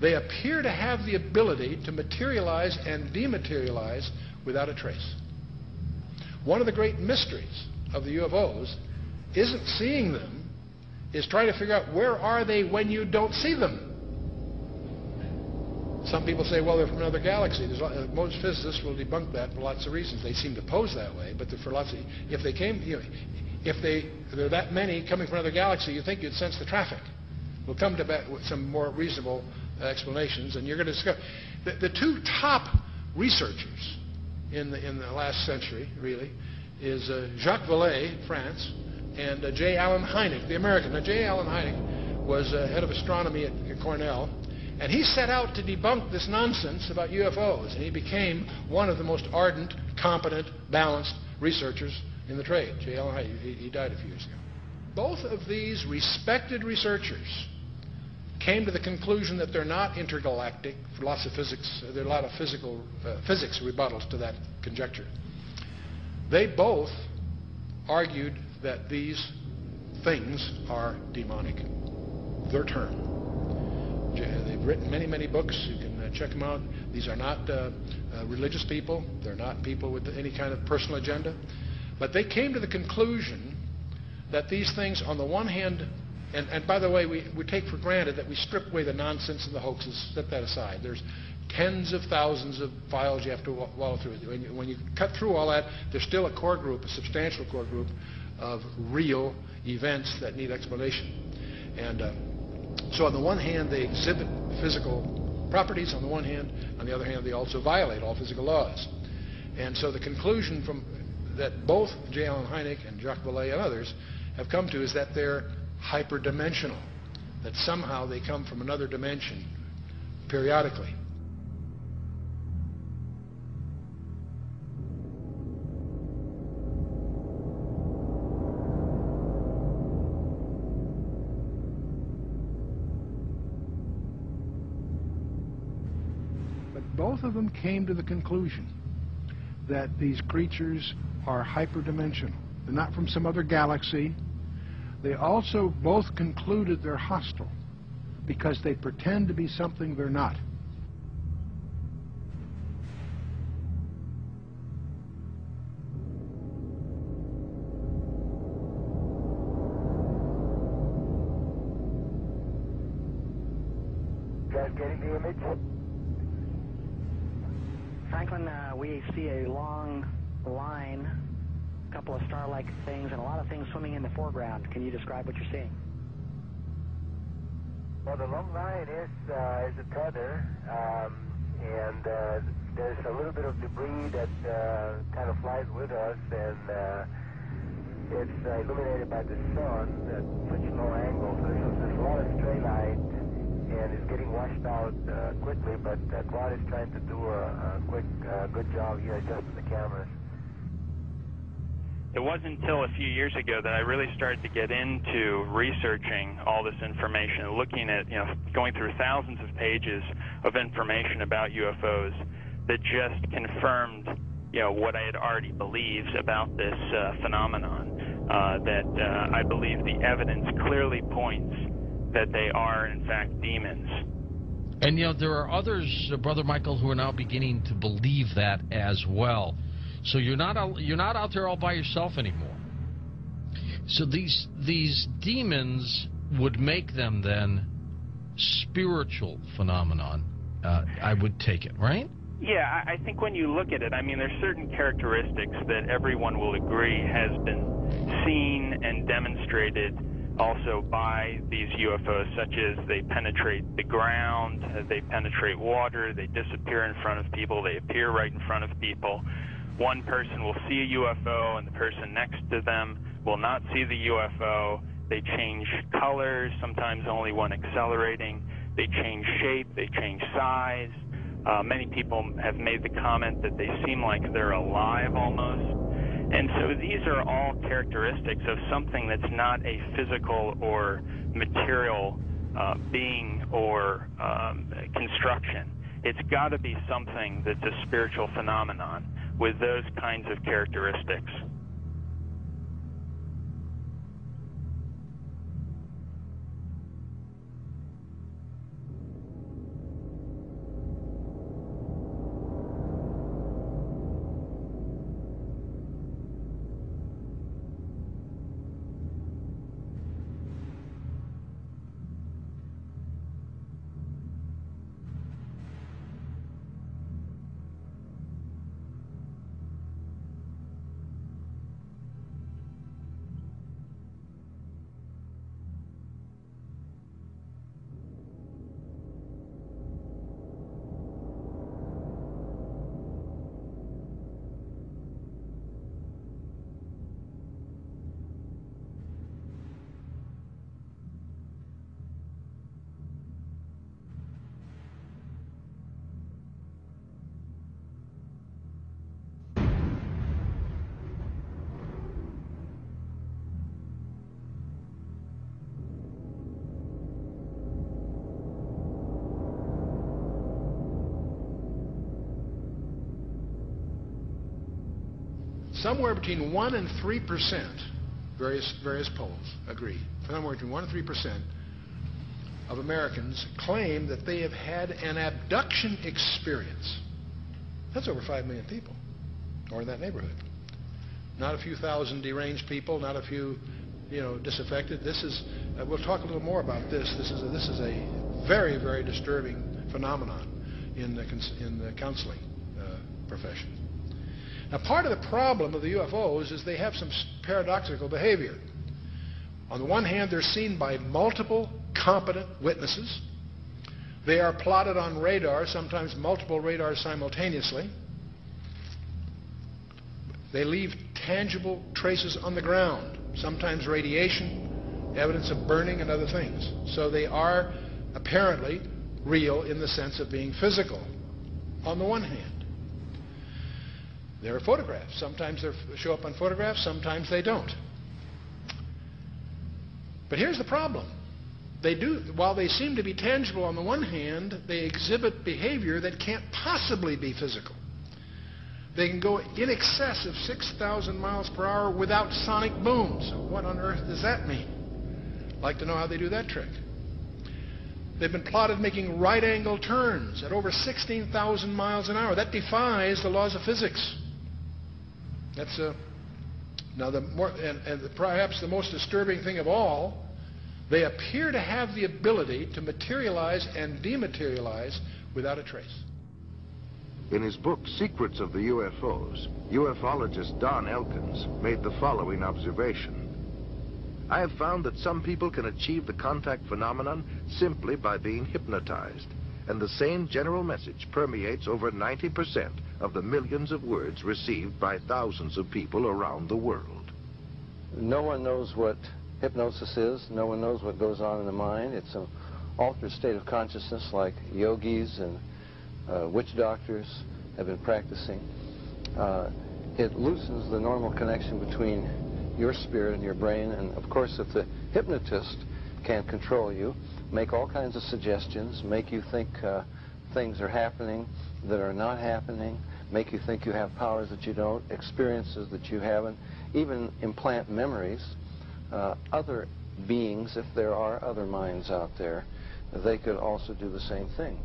They appear to have the ability to materialize and dematerialize without a trace. One of the great mysteries of the UFOs isn't seeing them, is trying to figure out where are they when you don't see them. Some people say, well, they're from another galaxy. Most physicists will debunk that for lots of reasons. They seem to pose that way, but for lots of, if they came, there are that many coming from another galaxy, you'd think you'd sense the traffic. We'll come to some more reasonable explanations, and you're going to discover the two top researchers in the last century, really, is Jacques Vallée, France, and J. Allen Hynek, the American. Now, J. Allen Hynek was head of astronomy at Cornell, and he set out to debunk this nonsense about UFOs, and he became one of the most ardent, competent, balanced researchers in the trade. J. Allen Hynek, he died a few years ago. Both of these respected researchers came to the conclusion that they're not intergalactic for lots of physics. There are a lot of physics rebuttals to that conjecture. They both argued that these things are demonic. Their term. They've written many, many books. You can check them out. These are not religious people. They're not people with any kind of personal agenda. But they came to the conclusion that these things, on the one hand, and by the way, we take for granted that we strip away the nonsense and the hoaxes, set that aside. There's tens of thousands of files you have to wallow through. When you cut through all that, there's still a core group, a substantial core group of real events that need explanation. And so on the one hand, they exhibit physical properties on the one hand. On the other hand, they also violate all physical laws. And so the conclusion from that both J. Allen Hynek and Jacques Vallée and others have come to is that they're hyperdimensional, that somehow they come from another dimension periodically. But both of them came to the conclusion that these creatures are hyperdimensional. They're not from some other galaxy. They also both concluded they're hostile because they pretend to be something they're not. You guys getting the image? Franklin, we see a long line, a couple of star-like things, and a lot of things swimming in the foreground. Can you describe what you're seeing? Well, the long line is a tether, and there's a little bit of debris that kind of flies with us, and it's illuminated by the sun at such a low angle, so there's a lot of stray light, and it's getting washed out quickly, but Claude is trying to do a quick, good job here adjusting the cameras. It wasn't until a few years ago that I really started to get into researching all this information, looking at, going through thousands of pages of information about UFOs that just confirmed, what I had already believed about this phenomenon. That I believe the evidence clearly points that they are, in fact, demons. And, there are others, Brother Michael, who are now beginning to believe that as well. So you're not out there all by yourself anymore. So these demons would make them then spiritual phenomenon, I would take it, right? Yeah, I think when you look at it, there's certain characteristics that everyone will agree has been seen and demonstrated also by these UFOs, such as they penetrate the ground, they penetrate water, they disappear in front of people, they appear right in front of people. One person will see a UFO and the person next to them will not see the UFO. They change colors, sometimes only one accelerating. They change shape, they change size. Many people have made the comment that they seem like they're alive almost. And so these are all characteristics of something that's not a physical or material being or construction. It's got to be something that's a spiritual phenomenon with those kinds of characteristics. somewhere between 1 and 3%, various polls agree, somewhere between 1 and 3% of Americans claim that they have had an abduction experience. That's over 5 million people, or in that neighborhood. Not a few thousand deranged people, not a few, disaffected. This is, we'll talk a little more about this. This is a very, very disturbing phenomenon in the counseling profession. Now, part of the problem of the UFOs is they have some paradoxical behavior. On the one hand, they're seen by multiple competent witnesses. They are plotted on radar, sometimes multiple radars simultaneously. They leave tangible traces on the ground, sometimes radiation, evidence of burning, and other things. So they are apparently real in the sense of being physical, on the one hand. There are photographs. Sometimes they show up on photographs, sometimes they don't. But here's the problem. While they seem to be tangible on the one hand, they exhibit behavior that can't possibly be physical. They can go in excess of 6,000 miles per hour without sonic booms. What on earth does that mean? I'd like to know how they do that trick. They've been plotted making right-angle turns at over 16,000 miles an hour. That defies the laws of physics. That's now perhaps the most disturbing thing of all. They appear to have the ability to materialize and dematerialize without a trace. In his book, Secrets of the UFOs, ufologist Don Elkins made the following observation. I have found that some people can achieve the contact phenomenon simply by being hypnotized, and the same general message permeates over 90% of the millions of words received by thousands of people around the world. No one knows what hypnosis is. No one knows what goes on in the mind. It's an altered state of consciousness like yogis and witch doctors have been practicing. It loosens the normal connection between your spirit and your brain, and of course if the hypnotist can control you, make all kinds of suggestions, make you think things are happening that are not happening, make you think you have powers that you don't, experiences that you haven't, even implant memories. Other beings, if there are other minds out there, they could also do the same thing.